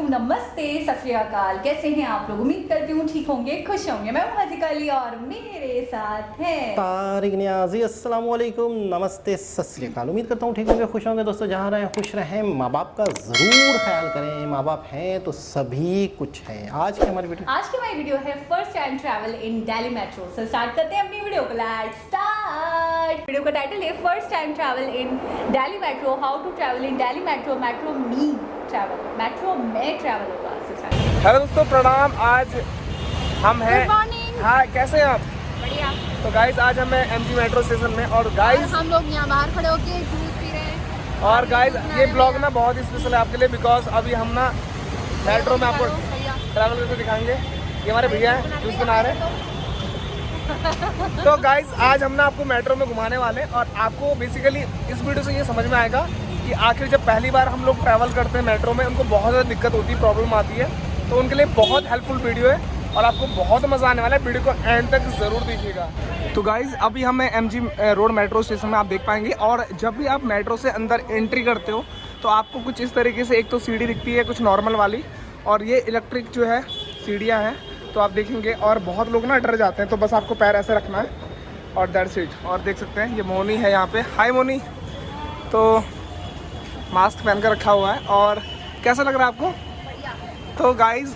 वालेकुम, नमस्ते, सत श्री अकाल। कैसे हैं आप लोग? उम्मीद करती हूँ ठीक होंगे, खुश होंगे। मैं हूँ हज़ीका अली और मेरे साथ है तारिक नियाजी। अस्सलाम वालेकुम, नमस्ते, सत श्री अकाल। उम्मीद करता हूँ ठीक होंगे, खुश होंगे। दोस्तों जहाँ रहें खुश रहें, माँ बाप का ज़रूर ख्याल करें। माँ बाप हैं तो सभी कुछ है। आज की हमारी वीडियो है first time travel in Delhi metro. So start करते हैं अपनी वीडियो को। Let's start. वीडियो का टाइटल है first time travel in Delhi metro, how to travel in Delhi metro, metro में ट्रैवल होगा। हेलो दोस्तों, प्रणाम। आज हम हैं, हाँ कैसे हैं आप? बढ़िया। तो गाइस आज हम हैं एमजी मेट्रो स्टेशन में और गाइस हम लोग यहाँ बाहर खड़े होके जूस पी रहे हैं। और गाइस ये ब्लॉग ना बहुत ही स्पेशल है आपके लिए, बिकॉज अभी हम ना मेट्रो में आपको ट्रैवल करके दिखाएंगे। ये हमारे भैया हैं, जूस बना रहे हैं। तो गाइस आज हम ना आपको मेट्रो में घुमाने वाले हैं और आपको बेसिकली इस वीडियो से ये समझ में आएगा कि आखिर जब पहली बार हम लोग ट्रैवल करते हैं मेट्रो में, उनको बहुत ज़्यादा दिक्कत होती है, प्रॉब्लम आती है। तो उनके लिए बहुत हेल्पफुल वीडियो है और आपको बहुत मज़ा आने वाला है। वीडियो को एंड तक ज़रूर देखिएगा। तो गाइज़ अभी हम एमजी रोड मेट्रो स्टेशन में आप देख पाएंगे। और जब भी आप मेट्रो से अंदर एंट्री करते हो तो आपको कुछ इस तरीके से एक तो सीढ़ी दिखती है, कुछ नॉर्मल वाली, और ये इलेक्ट्रिक जो है सीढ़ियाँ हैं। तो आप देखेंगे और बहुत लोग ना डर जाते हैं, तो बस आपको पैर ऐसे रखना है और दैट्स इट। और देख सकते हैं ये मोनी है यहाँ पे। हाय मोनी। तो मास्क पहन कर रखा हुआ है। और कैसा लग रहा है आपको? तो गाइज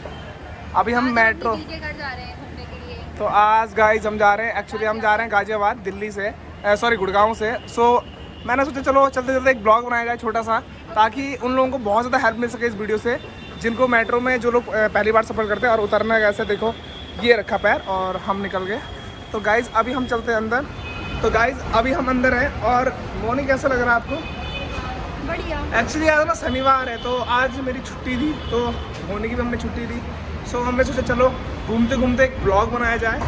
अभी हम मेट्रो के घर जा रहे हैं घूमने के लिए। तो आज गाइज हम जा रहे हैं, एक्चुअली हम जा रहे हैं गाजियाबाद, दिल्ली से, सॉरी गुड़गांव से। सो मैंने सोचा चलो चलते चलते एक ब्लॉग बनाया जाए छोटा सा, ताकि उन लोगों को बहुत ज़्यादा हेल्प मिल सके इस वीडियो से, जिनको मेट्रो में जो लोग पहली बार सफ़र करते हैं और उतरना कैसे। देखो ये रखा पैर और हम निकल गए। तो गाइज़ अभी हम चलते हैं अंदर। तो गाइज़ अभी हम अंदर हैं। और मोनी कैसा लग रहा है आपको? बढ़िया। एक्चुअली आज ना शनिवार है, तो आज मेरी छुट्टी थी, तो मोनी की भी हमने छुट्टी दी। सो हमने सोचा चलो घूमते घूमते एक ब्लॉग बनाया जाए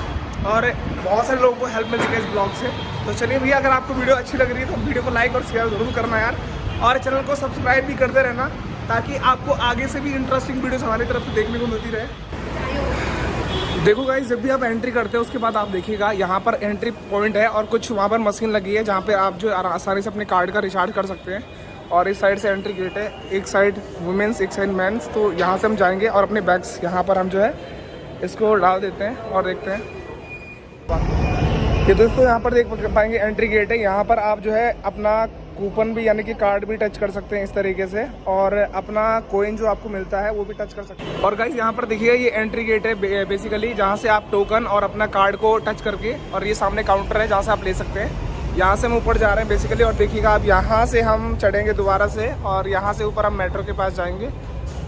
और बहुत सारे लोगों को हेल्प मिल सके इस ब्लॉग से। तो चलिए भैया, अगर आपको वीडियो अच्छी लग रही है तो वीडियो को लाइक और शेयर ज़रूर करना यार, और चैनल को सब्सक्राइब भी करते रहना, ताकि आपको आगे से भी इंटरेस्टिंग वीडियोस हमारी तरफ से देखने को मिलती रहे। देखो गाइस, जब भी आप एंट्री करते हो उसके बाद आप देखिएगा यहाँ पर एंट्री पॉइंट है और कुछ वहाँ पर मशीन लगी है जहाँ पे आप जो आसानी से अपने कार्ड का रिचार्ज कर सकते हैं। और इस साइड से एंट्री गेट है, एक साइड वुमेंस एक साइड मेंस। तो यहाँ से हम जाएंगे और अपने बैग्स यहाँ पर हम जो है इसको डाल देते हैं और देखते हैं। ये दोस्तों यहाँ पर देख पाएंगे एंट्री गेट है। यहाँ पर आप जो है अपना कूपन भी यानी कि कार्ड भी टच कर सकते हैं इस तरीके से, और अपना कोइन जो आपको मिलता है वो भी टच कर सकते हैं। और गाइस यहाँ पर देखिए ये एंट्री गेट है बेसिकली, जहाँ से आप टोकन और अपना कार्ड को टच करके, और ये सामने काउंटर है जहाँ से आप ले सकते हैं। यहाँ से हम ऊपर जा रहे हैं बेसिकली, और देखिएगा आप यहाँ से हम चढ़ेंगे दोबारा से और यहाँ से ऊपर हम मेट्रो के पास जाएंगे।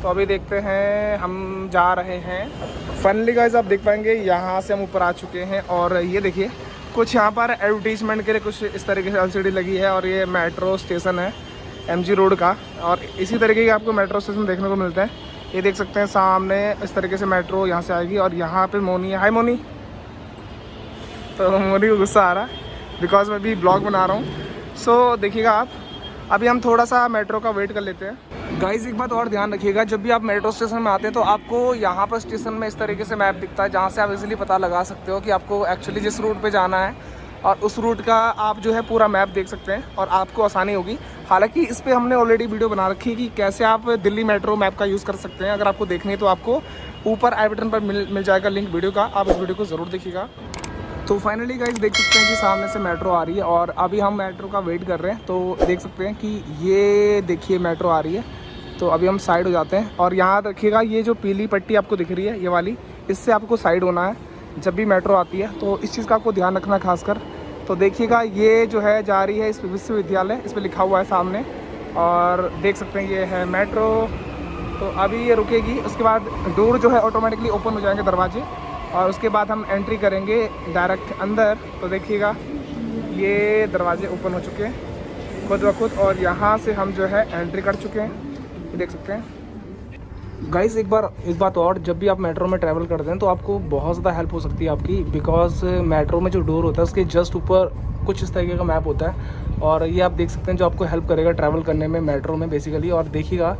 तो अभी देखते हैं, हम जा रहे हैं। फाइनली गाइस आप देख पाएंगे यहाँ से हम ऊपर आ चुके हैं। और ये देखिए कुछ यहाँ पर एडवर्टीजमेंट के लिए कुछ इस तरीके से एलसीडी लगी है, और ये मेट्रो स्टेशन है एमजी रोड का। और इसी तरीके के आपको मेट्रो स्टेशन देखने को मिलते हैं। ये देख सकते हैं सामने इस तरीके से मेट्रो यहाँ से आएगी। और यहाँ पे मोनी है। हाय मोनी। तो मोनी को गुस्सा आ रहा है बिकॉज मैं भी ब्लॉग बना रहा हूँ। सो देखिएगा आप, अभी हम थोड़ा सा मेट्रो का वेट कर लेते हैं। गाइस एक बात और ध्यान रखिएगा, जब भी आप मेट्रो स्टेशन में आते हैं तो आपको यहाँ पर स्टेशन में इस तरीके से मैप दिखता है, जहाँ से आप इजीली पता लगा सकते हो कि आपको एक्चुअली जिस रूट पे जाना है, और उस रूट का आप जो है पूरा मैप देख सकते हैं और आपको आसानी होगी। हालांकि इस पर हमने ऑलरेडी वीडियो बना रखी है कि कैसे आप दिल्ली मेट्रो मैप का यूज़ कर सकते हैं। अगर आपको देखनी है तो आपको ऊपर आई बटन पर मिल जाएगा लिंक वीडियो का, आप इस वीडियो को ज़रूर देखिएगा। तो फाइनली गाइस देख सकते हैं कि सामने से मेट्रो आ रही है और अभी हम मेट्रो का वेट कर रहे हैं। तो देख सकते हैं कि ये देखिए मेट्रो आ रही है। तो अभी हम साइड हो जाते हैं। और यहाँ रखिएगा ये जो पीली पट्टी आपको दिख रही है ये वाली, इससे आपको साइड होना है जब भी मेट्रो आती है। तो इस चीज़ का आपको ध्यान रखना खासकर। तो देखिएगा ये जो है जा रही है इस विश्वविद्यालय, इस पर लिखा हुआ है सामने, और देख सकते हैं ये है मेट्रो। तो अभी ये रुकेगी, उसके बाद डोर जो है ऑटोमेटिकली ओपन हो जाएंगे दरवाजे, और उसके बाद हम एंट्री करेंगे डायरेक्ट अंदर। तो देखिएगा ये दरवाजे ओपन हो चुके हैं खुद ब खुद, और यहाँ से हम जो है एंट्री कर चुके हैं, देख सकते हैं। गाइस एक बात और, जब भी आप मेट्रो में ट्रैवल करते हैं तो आपको बहुत ज़्यादा हेल्प हो सकती है आपकी, बिकॉज मेट्रो में जो डोर होता है उसके जस्ट ऊपर कुछ इस तरीके का मैप होता है, और ये आप देख सकते हैं जो आपको हेल्प करेगा ट्रैवल करने में मेट्रो में बेसिकली। और देखिएगा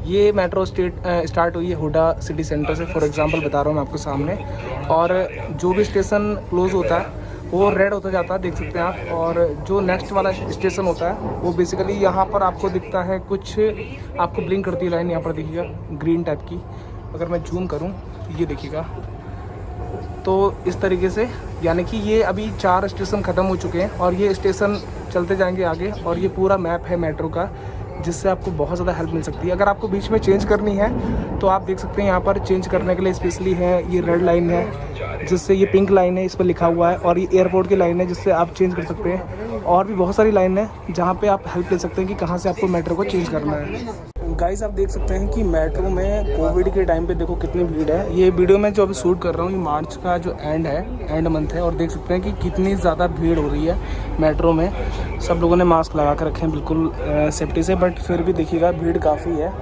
ये मेट्रो स्टार्ट हुई है हुडा सिटी सेंटर से, फॉर एग्जांपल बता रहा हूँ मैं आपके सामने। और जो भी स्टेशन क्लोज होता है वो रेड होता जाता है, देख सकते हैं आप। और जो नेक्स्ट वाला स्टेशन होता है वो बेसिकली यहाँ पर आपको दिखता है, कुछ आपको ब्लिंक करती है लाइन यहाँ पर देखिएगा ग्रीन टाइप की। अगर मैं जूम करूँ ये देखिएगा, तो इस तरीके से, यानी कि ये अभी 4 स्टेशन ख़त्म हो चुके हैं और ये स्टेशन चलते जाएंगे आगे। और ये पूरा मैप है मेट्रो का, जिससे आपको बहुत ज़्यादा हेल्प मिल सकती है। अगर आपको बीच में चेंज करनी है तो आप देख सकते हैं यहाँ पर चेंज करने के लिए स्पेशली है। ये रेड लाइन है, जिससे ये पिंक लाइन है, इस पर लिखा हुआ है। और ये एयरपोर्ट की लाइन है, जिससे आप चेंज कर सकते हैं। और भी बहुत सारी लाइन है जहाँ पे आप हेल्प ले सकते हैं कि कहाँ से आपको मेट्रो को चेंज करना है। गाइस आप देख सकते हैं कि मेट्रो में कोविड के टाइम पे देखो कितनी भीड़ है। ये वीडियो मैं जो अभी शूट कर रहा हूँ, ये मार्च का जो एंड मंथ है, और देख सकते हैं कि कितनी ज़्यादा भीड़ हो रही है मेट्रो में। सब लोगों ने मास्क लगा कर रखे हैं बिल्कुल सेफ्टी से, बट फिर भी देखिएगा भीड़ काफ़ी है।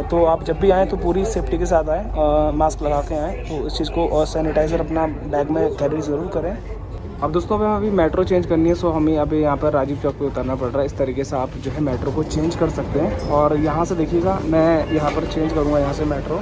तो आप जब भी आएँ तो पूरी सेफ्टी के साथ आएँ, मास्क लगा के आएँ। तो इस चीज़ को, और सैनिटाइज़र अपना बैग में कैरी ज़रूर करें। अब दोस्तों हमें अभी मेट्रो चेंज करनी है, सो हमें अभी यहाँ पर राजीव चौक पे उतरना पड़ रहा है। इस तरीके से आप जो है मेट्रो को चेंज कर सकते हैं। और यहाँ से देखिएगा, मैं यहाँ पर चेंज करूँगा यहाँ से मेट्रो।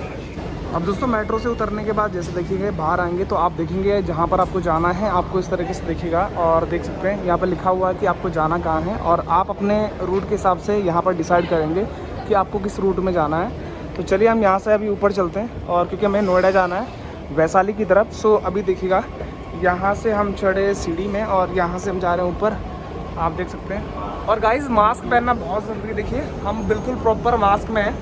अब दोस्तों मेट्रो से उतरने के बाद जैसे देखिएगा बाहर आएंगे तो आप देखेंगे जहाँ पर आपको जाना है, आपको इस तरीके से देखिएगा। और देख सकते हैं यहाँ पर लिखा हुआ है कि आपको जाना कहाँ है, और आप अपने रूट के हिसाब से यहाँ पर डिसाइड करेंगे कि आपको किस रूट में जाना है। तो चलिए हम यहाँ से अभी ऊपर चलते हैं, और क्योंकि हमें नोएडा जाना है वैशाली की तरफ। सो अभी देखिएगा यहाँ से हम चढ़े सीढ़ी में और यहाँ से हम जा रहे हैं ऊपर, आप देख सकते हैं। और गाइस मास्क पहनना बहुत ज़रूरी है। देखिए हम बिल्कुल प्रॉपर मास्क में हैं,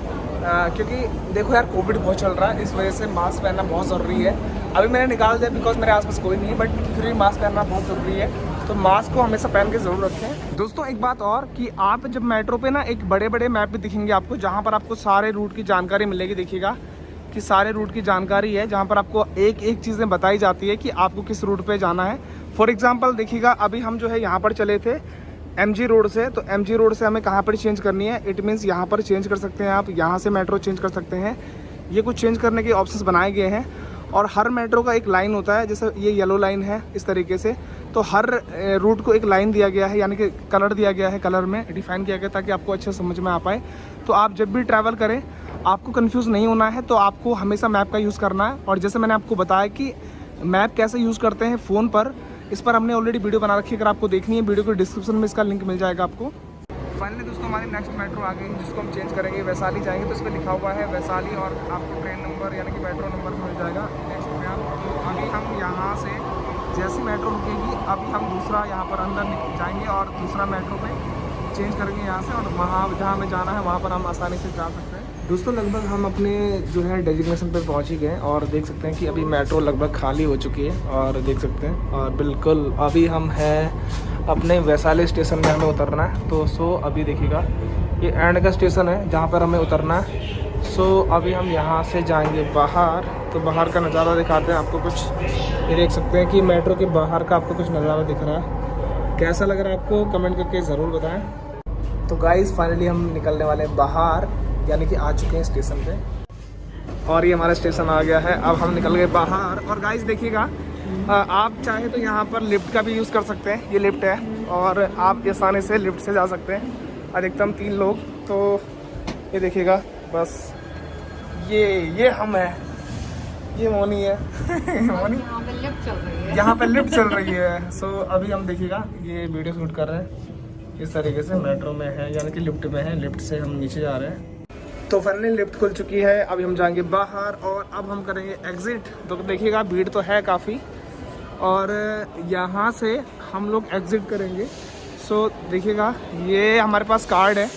क्योंकि देखो यार कोविड बहुत चल रहा है, इस वजह से मास्क पहनना बहुत ज़रूरी है। अभी मैंने निकाल दिया बिकॉज मेरे आसपास कोई नहीं है, बट फिर भी मास्क पहनना बहुत ज़रूरी है। तो मास्क को हमेशा पहन के ज़रूर रखें। दोस्तों एक बात और कि आप जब मेट्रो पे ना, एक बड़े बड़े मैप भी दिखेंगे आपको, जहाँ पर आपको सारे रूट की जानकारी मिलेगी। देखिएगा कि सारे रूट की जानकारी है, जहाँ पर आपको एक एक चीज़ें बताई जाती है कि आपको किस रूट पे जाना है। फॉर एग्जांपल देखिएगा अभी हम जो है यहाँ पर चले थे MG रोड से, तो MG रोड से हमें कहाँ पर चेंज करनी है, इट मीन्स यहाँ पर चेंज कर सकते हैं आप, यहाँ से मेट्रो चेंज कर सकते हैं। ये कुछ चेंज करने के ऑप्शंस बनाए गए हैं। और हर मेट्रो का एक लाइन होता है, जैसे ये येलो लाइन है इस तरीके से, तो हर रूट को एक लाइन दिया गया है, यानी कि कलर दिया गया है, कलर में डिफाइन किया गया ताकि आपको अच्छे समझ में आ पाए। तो आप जब भी ट्रैवल करें आपको कंफ्यूज नहीं होना है, तो आपको हमेशा मैप का यूज़ करना है। और जैसे मैंने आपको बताया कि मैप कैसे यूज़ करते हैं फ़ोन पर, इस पर हमने ऑलरेडी वीडियो बना रखी है। अगर आपको देखनी है वीडियो के डिस्क्रिप्शन में इसका लिंक मिल जाएगा आपको। फाइनली दोस्तों हमारी नेक्स्ट मेट्रो आ गई है, जिसको हम चेंज करेंगे, वैशाली जाएंगे। तो इस पर लिखा हुआ है वैशाली, और आपको ट्रेन नंबर यानी कि मेट्रो नंबर मिल जाएगा, देख सकते हैं आप। तो अभी हम यहाँ से जैसी मेट्रो रुकेगी, अभी हम दूसरा यहाँ पर अंदर जाएंगे और दूसरा मेट्रो पे चेंज करेंगे यहाँ से, और वहाँ जहाँ हमें जाना है वहाँ पर हम आसानी से जा सकते हैं। दोस्तों लगभग हम अपने जो है डेजिग्नेशन पे पहुँच ही गए, और देख सकते हैं कि अभी मेट्रो लगभग खाली हो चुकी है, और देख सकते हैं। और बिल्कुल अभी हम हैं अपने वैशाली स्टेशन में, हमें उतरना है। तो सो अभी देखिएगा ये एंड का स्टेशन है जहाँ पर हमें उतरना है। सो अभी हम यहाँ से जाएंगे बाहर, तो बाहर का नज़ारा दिखाते हैं आपको कुछ। ये देख सकते हैं कि मेट्रो के बाहर का आपको कुछ नज़ारा दिख रहा है। कैसा लग रहा है आपको कमेंट करके ज़रूर बताएं। तो गाइस फाइनली हम निकलने वाले हैं बाहर, यानी कि आ चुके हैं स्टेशन पे, और ये हमारा स्टेशन आ गया है। अब हम निकल गए बाहर। और गाइस देखिएगा आप चाहे तो यहाँ पर लिफ्ट का भी यूज़ कर सकते हैं, ये लिफ्ट है, और आप आसानी से लिफ्ट से जा सकते हैं, अधिकतम 3 लोग। तो ये देखिएगा बस ये हम हैं, ये मोनी है मोनी, यहाँ पे लिफ्ट चल रही है। सो अभी हम देखिएगा ये वीडियो शूट कर रहे हैं, इस तरीके से मेट्रो में है, यानी कि लिफ्ट में है, लिफ्ट से हम नीचे जा रहे हैं। तो फाइनली लिफ्ट खुल चुकी है, अभी हम जाएंगे बाहर और अब हम करेंगे एग्ज़िट। तो देखिएगा भीड़ तो है काफ़ी, और यहाँ से हम लोग एग्ज़िट करेंगे। सो देखिएगा ये हमारे पास कार्ड है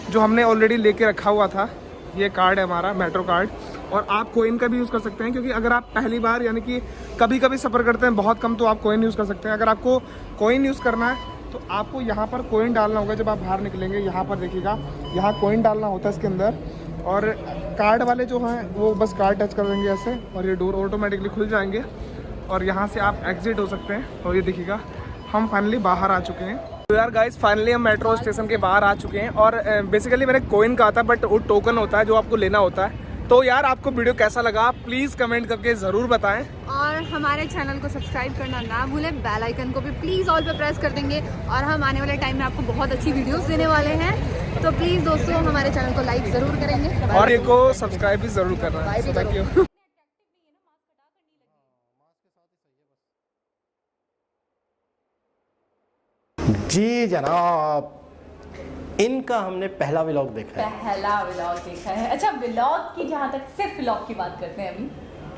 जो हमने ऑलरेडी लेके रखा हुआ था, ये कार्ड है हमारा मेट्रो कार्ड। और आप कोइन का भी यूज़ कर सकते हैं, क्योंकि अगर आप पहली बार यानी कि कभी कभी सफ़र करते हैं बहुत कम, तो आप कोइन यूज़ कर सकते हैं। अगर आपको कोइन यूज़ करना है तो आपको यहाँ पर कोइन डालना होगा। जब आप बाहर निकलेंगे यहाँ पर देखिएगा, यहाँ कोइन डालना होता है इसके अंदर, और कार्ड वाले जो हैं वो बस कार्ड टच कर देंगे ऐसे, और ये डोर ऑटोमेटिकली खुल जाएंगे, और यहाँ से आप एग्जिट हो सकते हैं। और ये देखिएगा हम फाइनली बाहर आ चुके हैं। तो यार गाइस फाइनली हम मेट्रो स्टेशन के बाहर आ चुके हैं, और बेसिकली मैंने कोइन कहा था, बट वो टोकन होता है जो आपको लेना होता है। तो यार आपको वीडियो कैसा लगा प्लीज़ कमेंट करके ज़रूर बताएं, और हमारे चैनल को सब्सक्राइब करना ना भूलें, बेल आइकन को भी प्लीज़ ऑल पे प्रेस कर देंगे। और हम आने वाले टाइम में आपको बहुत अच्छी वीडियोस देने वाले हैं, तो प्लीज़ दोस्तों हमारे चैनल को लाइक ज़रूर करेंगे और ये को सब्सक्राइब भी ज़रूर करना है। Thank you. जी जनाब, इनका हमने पहला व्लॉग देखा है। पहला व्लॉग देखा है। अच्छा, व्लॉग की जहाँ तक सिर्फ व्लॉग की बात करते हैं, अभी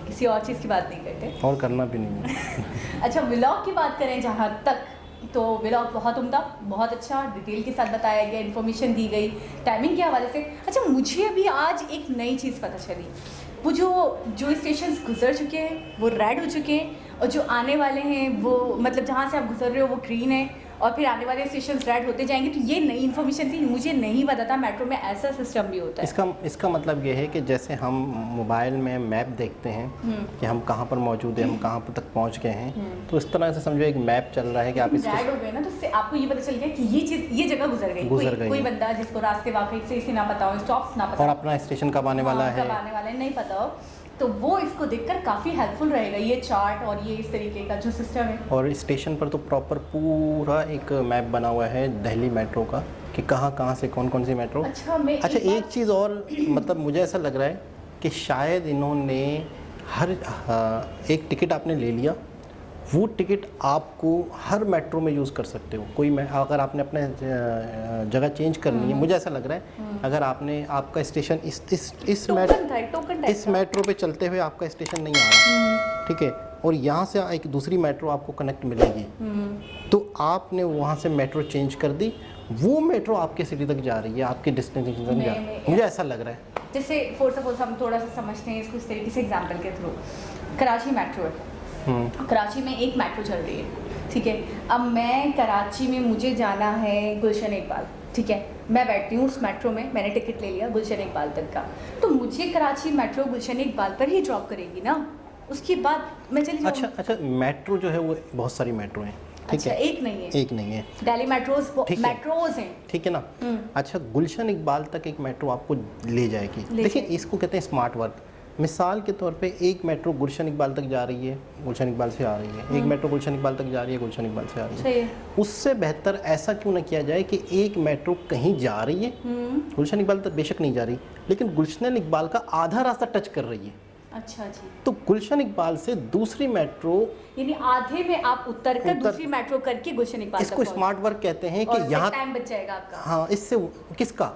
किसी और चीज़ की बात नहीं करते। और करना भी नहीं है। अच्छा, व्लॉग की बात करें जहाँ तक, तो व्लॉग बहुत उम्दा, बहुत अच्छा डिटेल के साथ बताया गया, इन्फॉर्मेशन दी गई टाइमिंग के हवाले से। अच्छा, मुझे अभी आज एक नई चीज़ पता चली, वो जो स्टेशन गुजर चुके हैं वो रेड हो चुके हैं, और जो आने वाले हैं वो मतलब जहाँ से आप गुजर रहे हो वो ग्रीन है, और फिर आने वाले स्टेशन रेड होते जाएंगे। तो ये नई इन्फॉर्मेशन थी, मुझे नहीं पता था मेट्रो में ऐसा सिस्टम भी होता है। इसका मतलब ये है कि जैसे हम मोबाइल में मैप देखते हैं कि हम कहाँ पर मौजूद हैं, हम कहाँ पर तक पहुँच गए हैं, तो इस तरह से समझो एक मैप चल रहा है कि आप रेड हो गए ना, तो उससे आपको ये पता चल गया कि ये जगह गुजर गई। कोई बंदा जिसको रास्ते वाकई से ना पता हो, स्टॉप्स ना पता और हो, अपना स्टेशन कब आने वाला है, कब आने वाला है नहीं पता हो, तो वो इसको देखकर काफ़ी हेल्पफुल रहेगा, ये चार्ट और ये इस तरीके का जो सिस्टम है। और स्टेशन पर तो प्रॉपर पूरा एक मैप बना हुआ है दिल्ली मेट्रो का कि कहाँ से कौन सी मेट्रो। अच्छा, एक चीज़ और मतलब मुझे ऐसा लग रहा है कि शायद इन्होंने हर एक टिकट आपने ले लिया, वो टिकट आपको हर मेट्रो में यूज़ कर सकते हो। अगर आपने अपने जगह चेंज करनी है, मुझे ऐसा लग रहा है अगर आपका स्टेशन इस मेट्रो पे चलते हुए आपका स्टेशन नहीं आ रहा, ठीक है, और यहाँ से एक दूसरी मेट्रो आपको कनेक्ट मिलेगी, तो आपने वहाँ से मेट्रो चेंज कर दी, वो मेट्रो आपके सिटी तक जा रही है, आपके डेस्टिनेशन तक जा रही है, मुझे ऐसा लग रहा है। जैसे फॉर सपोज हम थोड़ा सा समझते हैं इसको इस तरीके से एग्जाम्पल के थ्रू, कराची मेट्रो है, कराची में एक मेट्रो चल रही है, ठीक है। अब मैं कराची में मुझे जाना है गुलशन इकबाल, ठीक है, मैं बैठती हूँ उस मेट्रो में, मैंने टिकट ले लिया गुलशन इकबाल तक का, तो मुझे कराची मेट्रो गुलशन इकबाल पर ही ड्रॉप करेगी ना, उसके बाद मैं चली जाऊँगी। अच्छा, मेट्रो जो है वो बहुत सारी मेट्रो हैं, ठीक अच्छा, है, एक नहीं है दिल्ली मेट्रोज हैं, ठीक है ना। अच्छा, गुलशन इकबाल तक एक मेट्रो आपको ले जाएगी। देखिए, इसको कहते हैं स्मार्ट वर्क। मिसाल के तौर पे एक मेट्रो गुलशन इकबाल तक जा रही है, गुलशन इकबाल से आ रही है, एक मेट्रो गुलशन इकबाल तक जा रही है, गुलशन इकबाल से आ रही है। उससे बेहतर ऐसा क्यों ना किया जाए कि एक मेट्रो कहीं जा रही है, गुलशन इकबाल तक बेशक नहीं जा रही, लेकिन गुलशन इकबाल का आधा रास्ता टच कर रही है। अच्छा जी, तो गुलशन इकबाल से दूसरी मेट्रो, यानी आधे में आप उतर दूसरी मेट्रो करके गुलशन इकबाल तक इसको स्मार्ट वर्क कहते हैं कि यहाँ टाइम बच जाएगा आपका। हाँ, इससे किसका,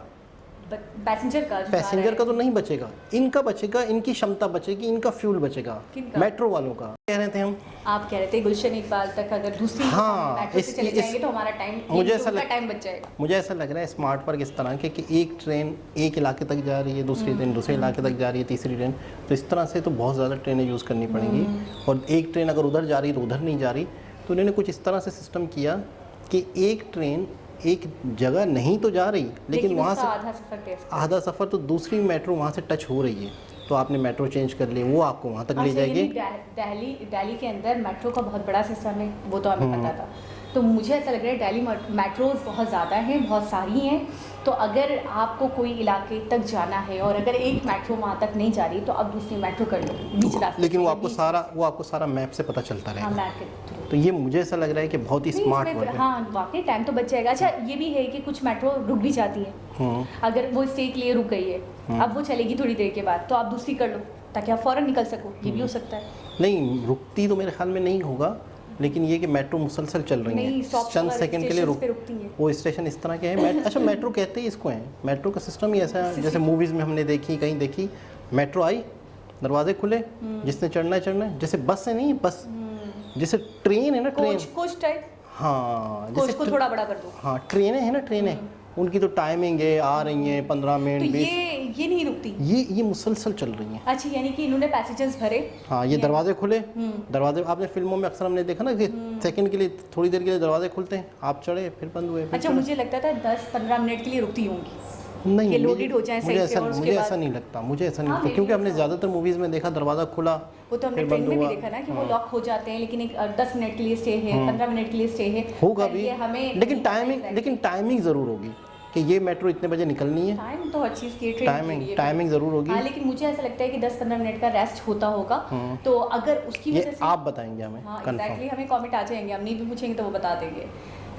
पैसेंजर का तो नहीं बचेगा, इनका बचेगा, इनकी क्षमता बचेगी, इनका फ्यूल बचेगा, मेट्रो वालों का। कह रहे थे हम, आप कह रहे थे गुलशन इकबाल तक अगर दूसरी मेट्रो से चले जाएंगे तो हमारा टाइम बच जाएगा। मुझे ऐसा लग रहा है स्मार्ट वर्क इस तरह के कि एक ट्रेन एक इलाके तक जा रही है, दूसरी ट्रेन दूसरे इलाके तक जा रही है, तीसरी ट्रेन, तो इस तरह से तो बहुत ज़्यादा ट्रेनें यूज़ करनी पड़ेंगी, और एक ट्रेन अगर उधर जा रही तो उधर नहीं जा रही, तो उन्होंने कुछ इस तरह से सिस्टम किया कि एक ट्रेन एक जगह नहीं तो जा रही, लेकिन वहाँ से आधा सफ़र तो दूसरी मेट्रो वहाँ से टच हो रही है, तो आपने मेट्रो चेंज कर ली, वो आपको वहाँ तक ले जाएगी। दिल्ली के अंदर मेट्रो का बहुत बड़ा सिस्टम है, वो तो हमें पता था। तो मुझे ऐसा लग रहा है दिल्ली मेट्रोज़ बहुत ज़्यादा हैं, बहुत सारी हैं, तो अगर आपको कोई इलाके तक जाना है और अगर एक मेट्रो वहाँ तक नहीं जा रही तो आप दूसरी मेट्रो कर लो बीच रास्ते, लेकिन वो आपको सारा मैप से पता चलता रहेगा। हाँ, तो ये मुझे ऐसा लग रहा है कि बहुत ही स्मार्ट वर्क है। हाँ, वाकई टाइम तो बच जाएगा। अच्छा, ये भी है कि कुछ मेट्रो रुक भी जाती है, अगर वो स्टे के लिए रुक गई है, अब वो चलेगी थोड़ी देर के बाद, तो आप दूसरी कर लो ताकि आप फ़ौरन निकल सको, ये भी हो सकता है। नहीं, रुकती तो मेरे ख्याल में नहीं होगा, लेकिन ये कि मेट्रो मुसलसल चल रही है, चंद सेकंड के लिए रुकती है, वो स्टेशन इस तरह के हैं। अच्छा, मेट्रो कहते ही इसको हैं, मेट्रो का सिस्टम ही ऐसा है, जैसे मूवीज़ में हमने देखी, कहीं देखी, मेट्रो आई, दरवाजे खुले, जिसने चढ़ना है, जैसे बस है नहीं, बस जैसे ट्रेन है ना, ट्रेन कोच टाइप, हाँ, कोच को थोड़ा बड़ा कर दो, हाँ, ट्रेनें हैं ना, ट्रेनें उनकी तो टाइमिंग है, आ रही हैं 15 मिनट, तो ये नहीं रुकती, ये मुसलसल चल रही हैं। अच्छा, यानी कि इन्होंने पैसेंजर्स भरे, हाँ, ये दरवाजे खुले, दरवाजे आपने फिल्मों में अक्सर हमने देखा ना कि सेकंड के लिए, थोड़ी देर के लिए दरवाजे खुलते हैं, आप चढ़े, फिर बंद हुए। अच्छा, मुझे लगता था 10-15 मिनट के लिए रुकती होंगी, नहीं, लोडेड हो जाए सही से, और मुझे ऐसा नहीं लगता, क्योंकि हमने ज़्यादातर मूवीज़ में देखा दरवाज़ा खुला, वो तो हमने ट्रेन में भी देखा ना कि वो लॉक हो जाते हैं, लेकिन एक 10 मिनट के लिए स्टे है, 15 मिनट के लिए स्टे है, होगा भी, लेकिन टाइमिंग ज़रूर होगी कि ये मेट्रो इतने बजे निकलनी है। टाइम तो हर चीज़ की टाइमिंग ज़रूर होगी। हाँ, लेकिन मुझे ऐसा लगता है कि 10-15 मिनट का रेस्ट होता होगा, तो अगर उसकी वजह से आप बताएंगे हमें, एग्जैक्टली हमें कमेंट आ जाएंगे, हम नहीं भी पूछेंगे तो वो बता देंगे,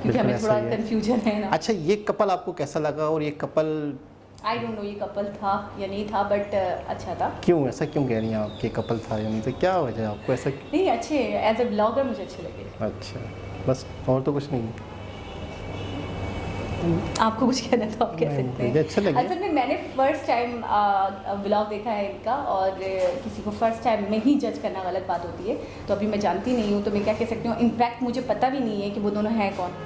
क्योंकि हमें थोड़ा कंफ्यूजन है ना। अच्छा, ये कपल आपको कैसा लगा, और ये कपल आई डोंट नो ये कपल था या नहीं था, बट अच्छा था। क्यों ऐसा क्यों कह रही हैं आप कि कपल था या नहीं था, क्या वजह है आपको ऐसा? नहीं, अच्छे एज ए ब्लॉगर मुझे अच्छे लगे। अच्छा, बस और तो कुछ नहीं। आपको कुछ कहना है तो आप कह नहीं, सकते हैं। मुझे अच्छा लगे। असल में मैंने फर्स्ट टाइम व्लॉग देखा है इनका, और किसी को फर्स्ट टाइम में ही जज करना गलत बात होती है। तो अभी मैं जानती नहीं हूँ तो मैं क्या कह सकती हूँ। इनफैक्ट मुझे पता भी नहीं है कि वो दोनों हैं कौन।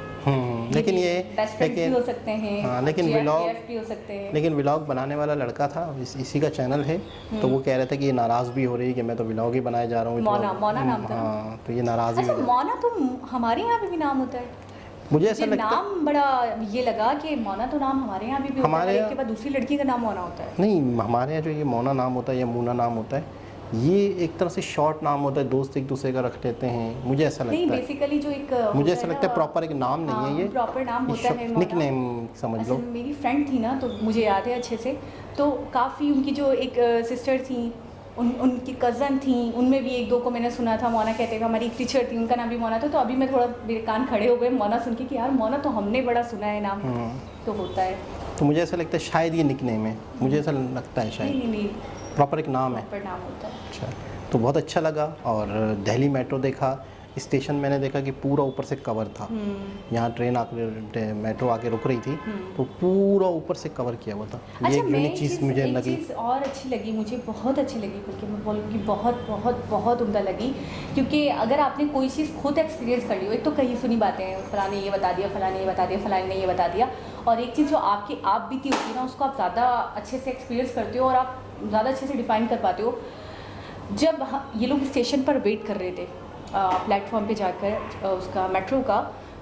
लेकिन ये बेस्ट फ्रेंड्स भी हो सकते हैं, हाँ, लेकिन GF भी हो सकते हैं। लेकिन व्लॉग बनाने वाला लड़का था, इसी का चैनल है, तो वो कह रहा था कि ये नाराज़ भी हो रही है कि मैं तो व्लॉग ही बनाए जा रहा हूँ। मोना नाम था। हाँ, तो ये नाराज़ ही अच्छा, हो गया। मोना तो हमारे यहाँ पे भी नाम होता है। मुझे ऐसा मुझे लगता नाम बड़ा ये लगा कि मोना तो नाम हमारे यहाँ भी होता है, हमारे एक के बाद दूसरी लड़की का नाम मोना होता है। नहीं, हमारे यहाँ जो ये मोना नाम होता है या मूना नाम होता है, ये एक तरह से शॉर्ट नाम होता है, दोस्त एक दूसरे का रख लेते हैं, मुझे ऐसा नहीं, लगता है। बेसिकली जो एक मुझे ऐसा लगता है प्रॉपर एक नाम नहीं है ये, प्रॉपर नाम होता है निक नेम समझ लो। असल में मेरी फ्रेंड थी ना, तो मुझे याद है अच्छे से। तो काफ़ी उनकी जो एक सिस्टर थी, उनकी कज़न थी, उनमें भी एक दो को मैंने सुना था मोना कहते थे। हमारी एक टीचर थी, उनका नाम भी मोना था। तो अभी मैं थोड़ा मेरे कान खड़े हो गए मोना सुन के कि यार मोना तो हमने बड़ा सुना है नाम। तो होता है। तो मुझे ऐसा लगता है शायद ये निक नेम है, मुझे ऐसा लगता है नहीं शायद नहीं नहीं, प्रॉपर एक नाम है। प्रॉपर नाम होता है। अच्छा, तो बहुत अच्छा लगा। और दिल्ली मेट्रो देखा, स्टेशन मैंने देखा कि पूरा ऊपर से कवर था। यहाँ ट्रेन आके मेट्रो आके रुक रही थी, तो पूरा ऊपर से कवर किया हुआ था। ये एक यूनिक चीज़ मुझे लगी। चीज़ और अच्छी लगी, मुझे बहुत अच्छी लगी, बल्कि मैं बोलूँगी बहुत बहुत बहुत उम्दा लगी। क्योंकि अगर आपने कोई चीज़ खुद एक्सपीरियंस कर ली हो, एक तो कहीं सुनी बातें हैं, फलाने ये बता दिया, फलाने ये बता दिया, फलाने ने ये बता दिया, और एक चीज़ जो आपकी आप बीती होती है ना, उसको आप ज़्यादा अच्छे से एक्सपीरियंस करते हो और आप ज़्यादा अच्छे से डिफ़ाइन कर पाते हो। जब ये लोग स्टेशन पर वेट कर रहे थे प्लेटफॉर्म पे जाकर उसका मेट्रो का,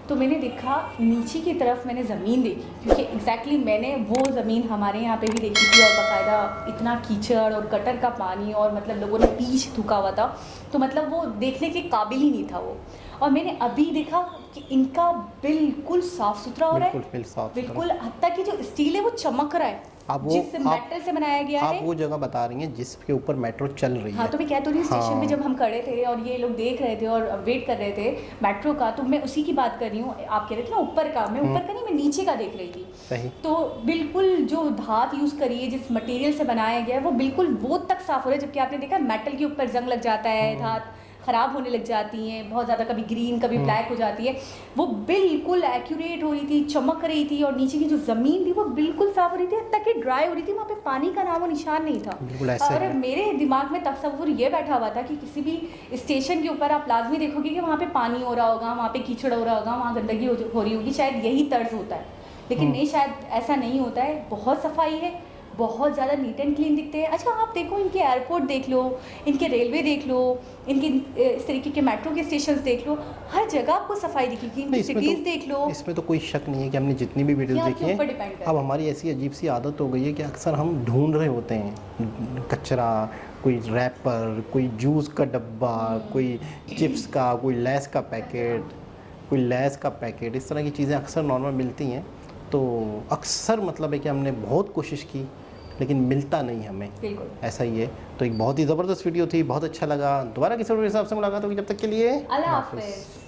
तो मैंने देखा नीचे की तरफ मैंने ज़मीन देखी, क्योंकि एग्जैक्टली मैंने वो ज़मीन हमारे यहाँ पे भी देखी थी, और बाकायदा इतना कीचड़ और गटर का पानी, और मतलब लोगों ने पीछ थूका हुआ था, तो मतलब वो देखने के काबिल ही नहीं था वो। और मैंने अभी देखा कि इनका बिल्कुल साफ़ सुथरा हो रहा है, बिल्कुल, हत्ता कि जो स्टील है वो चमक रहा है, जिस मेटल से बनाया गया है। आप वो जगह बता रही हैं जिसके ऊपर मेट्रो चल रही है। हाँ, तो मैं कह तो रही हूँ, स्टेशन पे जब हम खड़े थे और ये लोग देख रहे थे और वेट कर रहे थे मेट्रो का, तो मैं उसी की बात कर रही हूँ। आप कह रहे थे ना ऊपर का, मैं ऊपर का नहीं, मैं नीचे का देख रही थी। सही। तो बिल्कुल जो धात यूज़ करी है, जिस मटेरियल से बनाया गया है, वो बिल्कुल वो तक साफ हो रहा है। जबकि आपने देखा मेटल के ऊपर जंग लग जाता है, धात ख़राब होने लग जाती हैं बहुत ज़्यादा, कभी ग्रीन कभी ब्लैक हो जाती है। वो बिल्कुल एक्यूरेट हो रही थी, चमक रही थी, और नीचे की जो ज़मीन थी वो बिल्कुल साफ़ हो रही थी, हद तक कि ड्राई हो रही थी, वहाँ पे पानी का नामो निशान नहीं था। बिल्कुल ऐसा और ही है। मेरे दिमाग में तस्वुर ये बैठा हुआ था कि किसी भी स्टेशन के ऊपर आप लाजमी देखोगे कि वहाँ पे पानी हो रहा होगा, वहाँ पे कीचड़ हो रहा होगा, वहाँ गंदगी हो रही होगी, शायद यही तर्ज होता है। लेकिन नहीं, शायद ऐसा नहीं होता है। बहुत सफाई है, बहुत ज़्यादा नीट एंड क्लीन दिखते हैं। अच्छा, आप देखो, इनके एयरपोर्ट देख लो, इनके रेलवे देख लो, इनके इस तरीके के मेट्रो के स्टेशंस देख लो, हर जगह आपको सफाई दिखेगी। इनकी सिटीज़ देख लो। इसमें तो कोई शक नहीं है कि हमने जितनी भी वीडियोस देखी हैं, अब हमारी ऐसी अजीब सी आदत हो गई है कि अक्सर हम ढूंढ रहे होते हैं कचरा, कोई रैपर, कोई जूस का डब्बा, कोई चिप्स का, कोई लेस का पैकेट, कोई लेस का पैकेट, इस तरह की चीज़ें अक्सर नॉर्मल मिलती हैं। तो अक्सर मतलब है कि हमने बहुत कोशिश की, लेकिन मिलता नहीं हमें। बिल्कुल ऐसा ही है। तो एक बहुत ही ज़बरदस्त वीडियो थी, बहुत अच्छा लगा। दोबारा किसी और के हिसाब से मुलाकात होगी, जब तक के लिए अल्लाह हाफ़िज़।